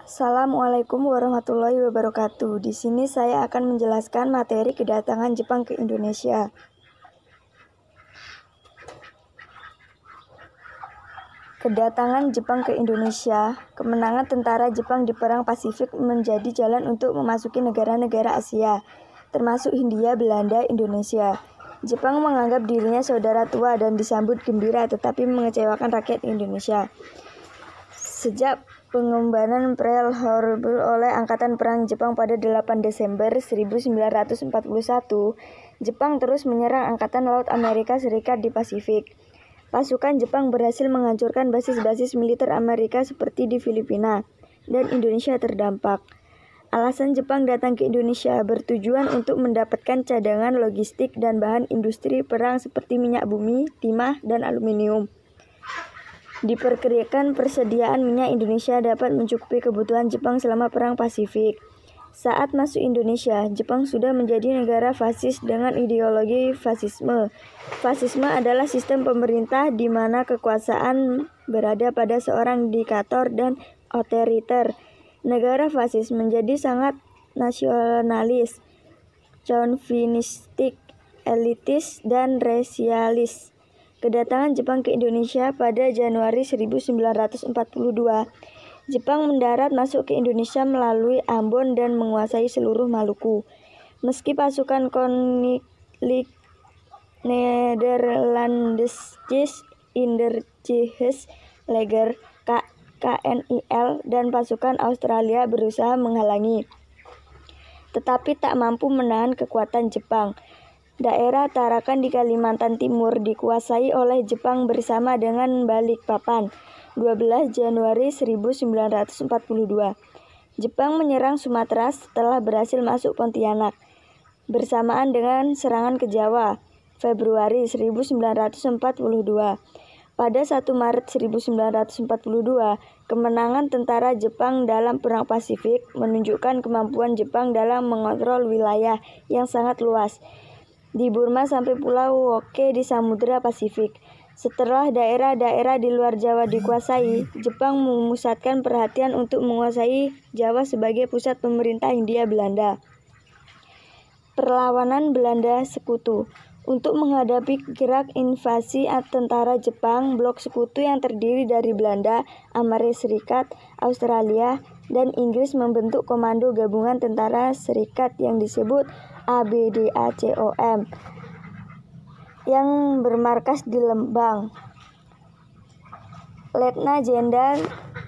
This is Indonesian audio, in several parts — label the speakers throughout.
Speaker 1: Assalamualaikum warahmatullahi wabarakatuh. Di sini saya akan menjelaskan materi kedatangan Jepang ke Indonesia. Kedatangan Jepang ke Indonesia, kemenangan tentara Jepang di Perang Pasifik menjadi jalan untuk memasuki negara-negara Asia, termasuk Hindia, Belanda, Indonesia. Jepang menganggap dirinya saudara tua dan disambut gembira, tetapi mengecewakan rakyat Indonesia. Sejak pengembangan Pearl Harbor oleh Angkatan Perang Jepang pada 8 Desember 1941, Jepang terus menyerang Angkatan Laut Amerika Serikat di Pasifik. Pasukan Jepang berhasil menghancurkan basis-basis militer Amerika seperti di Filipina, dan Indonesia terdampak. Alasan Jepang datang ke Indonesia bertujuan untuk mendapatkan cadangan logistik dan bahan industri perang seperti minyak bumi, timah, dan aluminium. Diperkirakan persediaan minyak Indonesia dapat mencukupi kebutuhan Jepang selama Perang Pasifik. Saat masuk Indonesia, Jepang sudah menjadi negara fasis dengan ideologi fasisme. Fasisme adalah sistem pemerintah di mana kekuasaan berada pada seorang diktator dan otoriter. Negara fasis menjadi sangat nasionalis, chauvinistik, elitis, dan rasialis. Kedatangan Jepang ke Indonesia pada Januari 1942, Jepang mendarat masuk ke Indonesia melalui Ambon dan menguasai seluruh Maluku. Meski pasukan Koninklijke Nederlandse Indonesisch Leger KNIL dan pasukan Australia berusaha menghalangi, tetapi tak mampu menahan kekuatan Jepang. Daerah Tarakan di Kalimantan Timur dikuasai oleh Jepang bersama dengan Balikpapan. 12 Januari 1942. Jepang menyerang Sumatera setelah berhasil masuk Pontianak. Bersamaan dengan serangan ke Jawa, Februari 1942. Pada 1 Maret 1942, kemenangan tentara Jepang dalam Perang Pasifik menunjukkan kemampuan Jepang dalam mengontrol wilayah yang sangat luas, di Burma sampai Pulau Oke di Samudra Pasifik. Setelah daerah-daerah di luar Jawa dikuasai, Jepang memusatkan perhatian untuk menguasai Jawa sebagai pusat pemerintah Hindia Belanda. Perlawanan Belanda Sekutu. Untuk menghadapi gerak invasi tentara Jepang, blok sekutu yang terdiri dari Belanda, Amerika Serikat, Australia, dan Inggris membentuk Komando Gabungan Tentara Serikat yang disebut ABDACOM yang bermarkas di Lembang. Letnan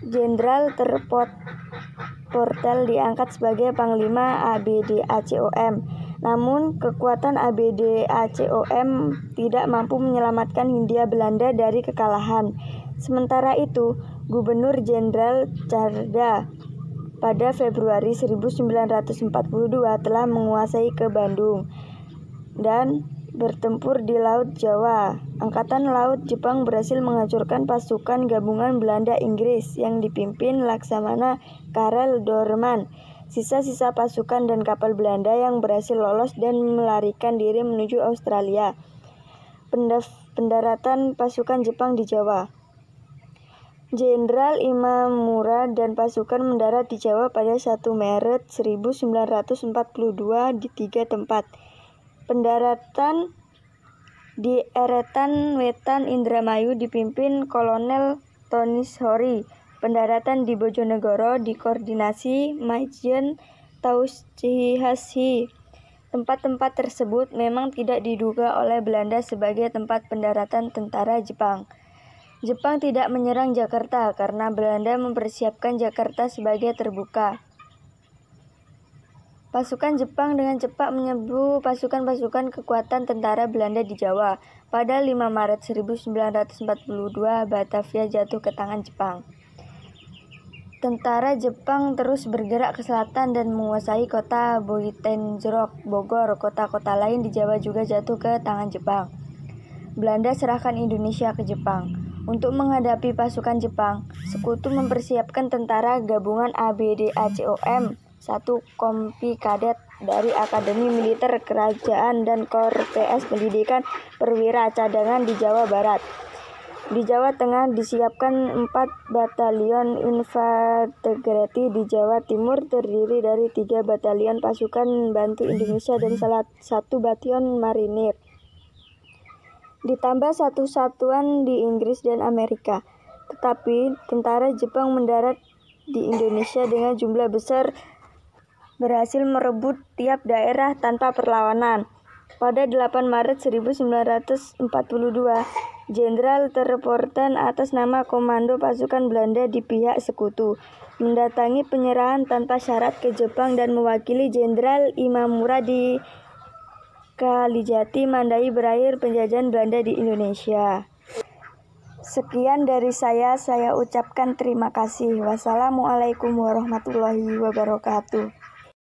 Speaker 1: Jenderal terportal diangkat sebagai Panglima ABDACOM. Namun, kekuatan ABDACOM tidak mampu menyelamatkan Hindia Belanda dari kekalahan. Sementara itu, Gubernur Jenderal Tjarda pada Februari 1942 telah menguasai ke Bandung dan bertempur di Laut Jawa. Angkatan Laut Jepang berhasil menghancurkan pasukan gabungan Belanda-Inggris yang dipimpin Laksamana Karel Doorman. Sisa-sisa pasukan dan kapal Belanda yang berhasil lolos dan melarikan diri menuju Australia. Pendaratan pasukan Jepang di Jawa. Jenderal Imamura dan pasukan mendarat di Jawa pada 1 Maret 1942 di 3 tempat. Pendaratan di Eretan Wetan Indramayu dipimpin Kolonel Tonishori. Pendaratan di Bojonegoro dikoordinasi Majen Taushihashi. Tempat-tempat tersebut memang tidak diduga oleh Belanda sebagai tempat pendaratan tentara Jepang. Jepang tidak menyerang Jakarta karena Belanda mempersiapkan Jakarta sebagai terbuka. Pasukan Jepang dengan cepat menyerbu pasukan-pasukan kekuatan tentara Belanda di Jawa. Pada 5 Maret 1942, Batavia jatuh ke tangan Jepang. Tentara Jepang terus bergerak ke selatan dan menguasai kota Boitenzorog, Bogor. Kota-kota lain di Jawa juga jatuh ke tangan Jepang. Belanda serahkan Indonesia ke Jepang. Untuk menghadapi pasukan Jepang, Sekutu mempersiapkan tentara gabungan ABDACOM, 1 kompi kadet dari Akademi Militer Kerajaan dan Korps Pendidikan Perwira Cadangan di Jawa Barat. Di Jawa Tengah disiapkan 4 batalion infanterie, di Jawa Timur terdiri dari 3 batalion pasukan bantu Indonesia dan 1 batalion marinir. Ditambah 1 satuan di Inggris dan Amerika. Tetapi tentara Jepang mendarat di Indonesia dengan jumlah besar, berhasil merebut tiap daerah tanpa perlawanan. Pada 8 Maret 1942, Jenderal Terpoten atas nama Komando Pasukan Belanda di pihak sekutu mendatangi penyerahan tanpa syarat ke Jepang dan mewakili Jenderal Imamura di Kalijati, Mandai berakhir penjajahan Belanda di Indonesia. Sekian dari saya ucapkan terima kasih. Wassalamualaikum warahmatullahi wabarakatuh.